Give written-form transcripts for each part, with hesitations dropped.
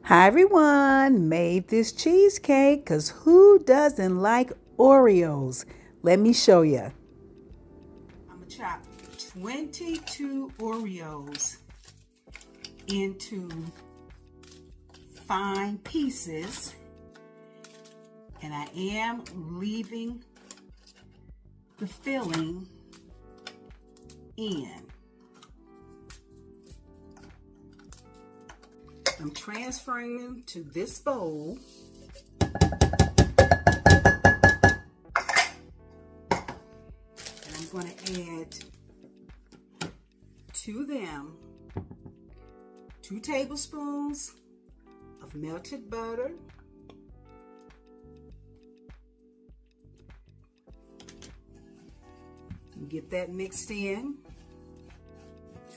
Hi everyone, made this cheesecake because who doesn't like Oreos? Let me show you. I'm going to chop 22 Oreos into fine pieces, and I am leaving the filling in. I'm transferring them to this bowl. And I'm going to add to them 2 tablespoons of melted butter, and get that mixed in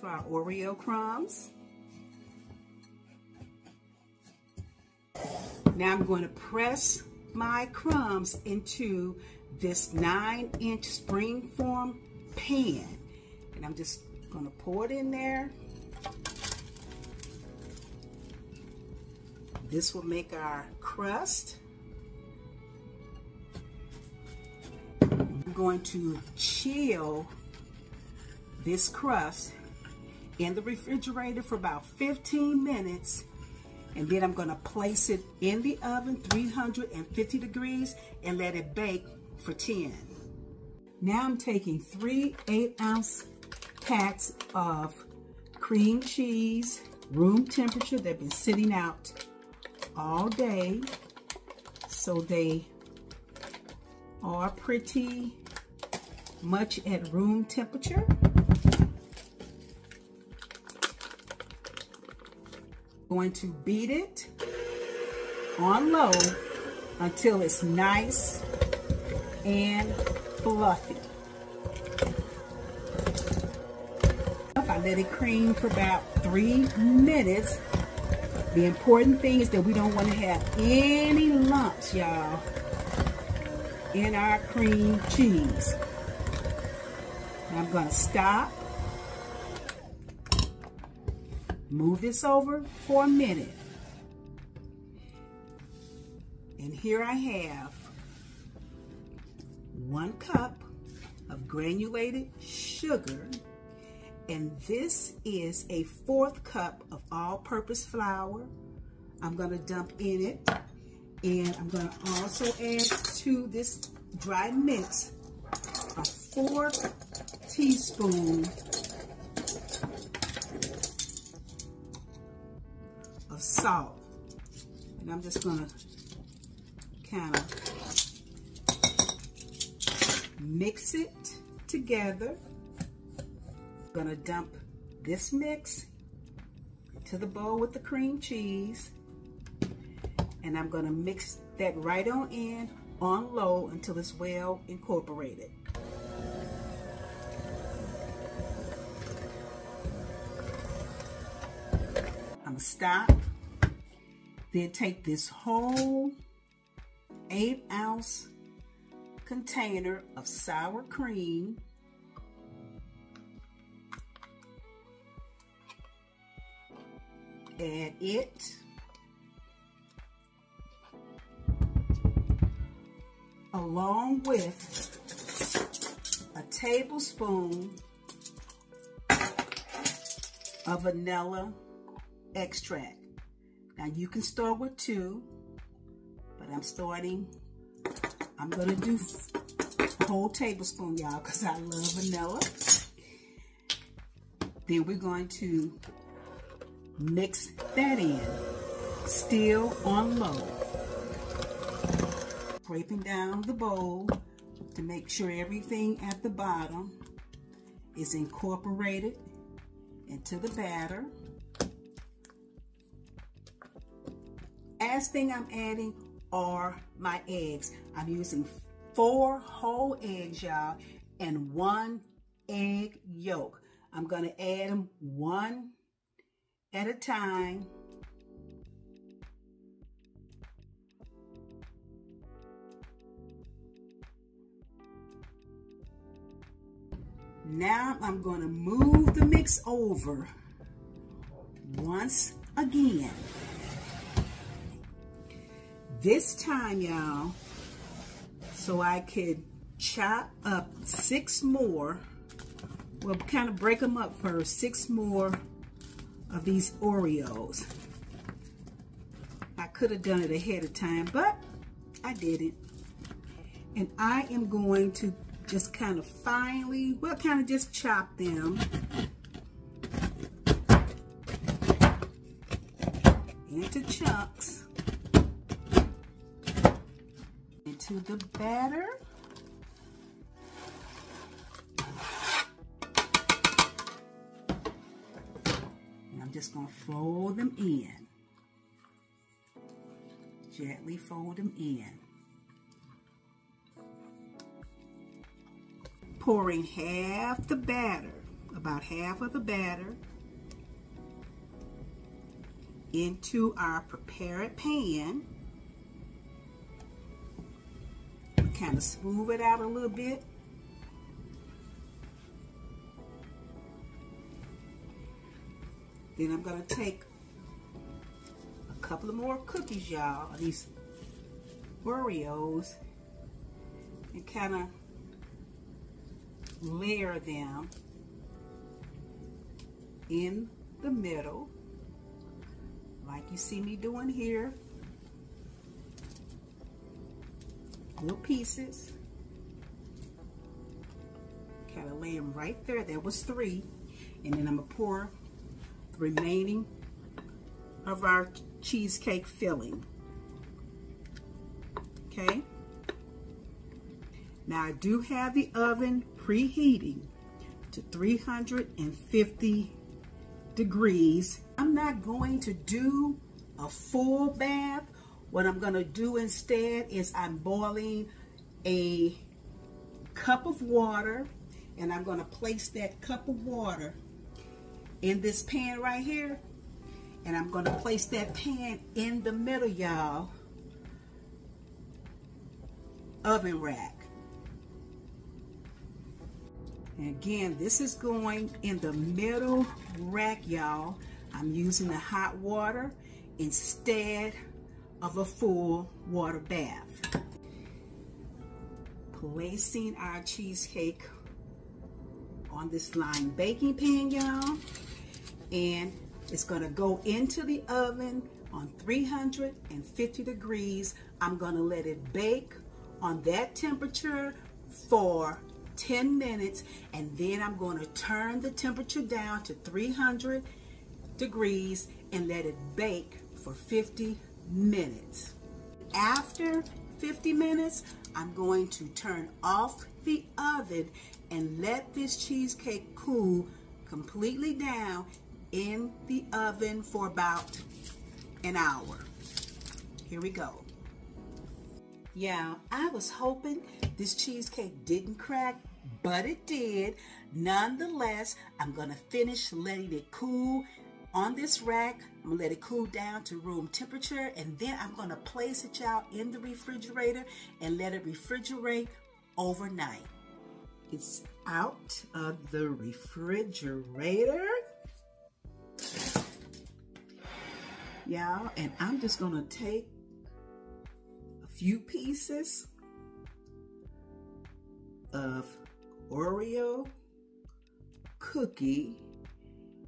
to our Oreo crumbs. Now I'm going to press my crumbs into this 9-inch springform pan. And I'm just going to pour it in there. This will make our crust. I'm going to chill this crust in the refrigerator for about 15 minutes. And then I'm going to place it in the oven, 350 degrees, and let it bake for 10. Now I'm taking 3 8-ounce packs of cream cheese, room temperature. They've been sitting out all day, so they are pretty much at room temperature. Going to beat it on low until it's nice and fluffy. I let it cream for about 3 minutes. The important thing is that we don't want to have any lumps, y'all, in our cream cheese. Now I'm going to stop. Move this over for a minute. And here I have 1 cup of granulated sugar. And this is a 4th cup of all-purpose flour. I'm going to dump in it. And I'm going to also add to this dry mix a 4 teaspoons of salt. And I'm just going to kind of mix it together. I'm going to dump this mix into the bowl with the cream cheese. And I'm going to mix that right on in on low until it's well incorporated. I'm going to stop. Then take this whole 8-ounce container of sour cream. Add it. Along with a tablespoon of vanilla extract. Now you can start with 2, but I'm gonna do a whole tablespoon, y'all, because I love vanilla. Then we're going to mix that in, still on low. Scraping down the bowl to make sure everything at the bottom is incorporated into the batter. Last thing I'm adding are my eggs. I'm using 4 whole eggs, y'all, and 1 egg yolk. I'm going to add them 1 at a time. Now I'm going to move the mix over once again. this time, y'all, so I could chop up 6 more. Well, kind of break them up first. 6 more of these Oreos. I could have done it ahead of time, but I didn't. And I am going to just kind of finely, well, kind of just chop them into chunks into the batter. And I'm just going to fold them in. Gently fold them in. Pouring half the batter, about half of the batter, into our prepared pan. Kind of smooth it out a little bit. Then I'm going to take a couple of more cookies, y'all, these Oreos, and kind of layer them in the middle, like you see me doing here. Little pieces. Kind of lay them right there. There was 3. And then I'm going to pour the remaining of our cheesecake filling. Okay. Now I do have the oven preheating to 350 degrees. I'm not going to do a full bath. What I'm going to do instead is I'm boiling a cup of water, and I'm going to place that cup of water in this pan right here, and I'm going to place that pan in the middle, y'all, oven rack. And again, this is going in the middle rack, y'all. I'm using the hot water instead of a full water bath. Placing our cheesecake on this lined baking pan, y'all, and it's going to go into the oven on 350 degrees. I'm going to let it bake on that temperature for 10 minutes, and then I'm going to turn the temperature down to 300 degrees and let it bake for 50 minutes. After 50 minutes, I'm going to turn off the oven and let this cheesecake cool completely down in the oven for about an hour. Here we go. Yeah, I was hoping this cheesecake didn't crack, but it did. Nonetheless, I'm gonna finish letting it cool on this rack. I'm gonna let it cool down to room temperature, and then I'm gonna place it out in the refrigerator and let it refrigerate overnight. It's out of the refrigerator, y'all, and I'm just gonna take a few pieces of Oreo cookie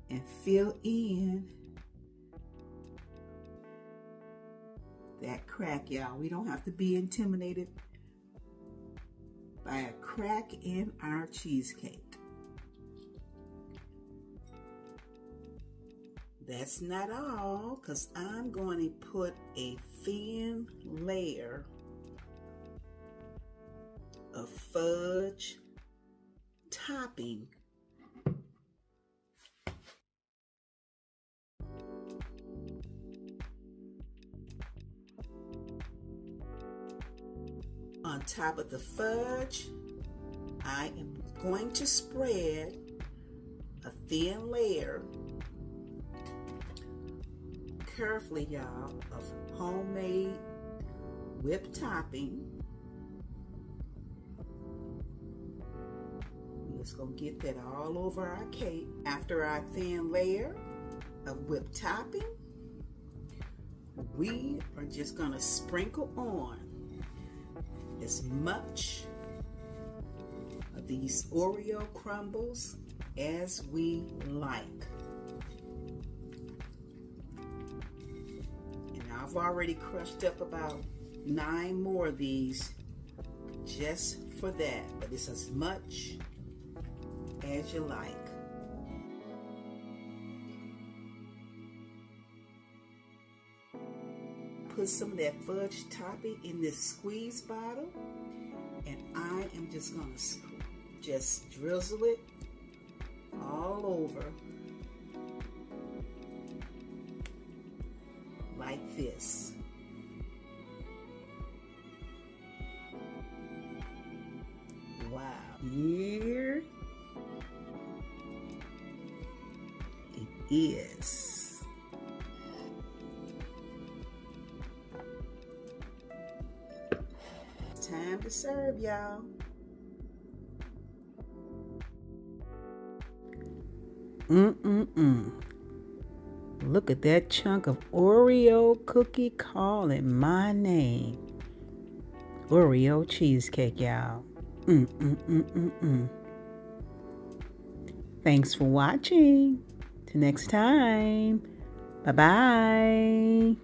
and fill in that crack, y'all. We don't have to be intimidated by a crack in our cheesecake. That's not all, because I'm going to put a thin layer of fudge topping on top of the fudge. I am going to spread a thin layer, carefully, y'all, of homemade whipped topping. We're just gonna get that all over our cake. After our thin layer of whipped topping, we are just gonna sprinkle on as much of these Oreo crumbles as we like. And I've already crushed up about 9 more of these just for that, but it's as much as you like. Put some of that fudge topping in this squeeze bottle, and I am just gonna just drizzle it all over like this. Wow. Here it is. Time to serve, y'all. Look at that chunk of Oreo cookie calling my name. Oreo cheesecake, y'all. Thanks for watching. Till next time. Bye-bye.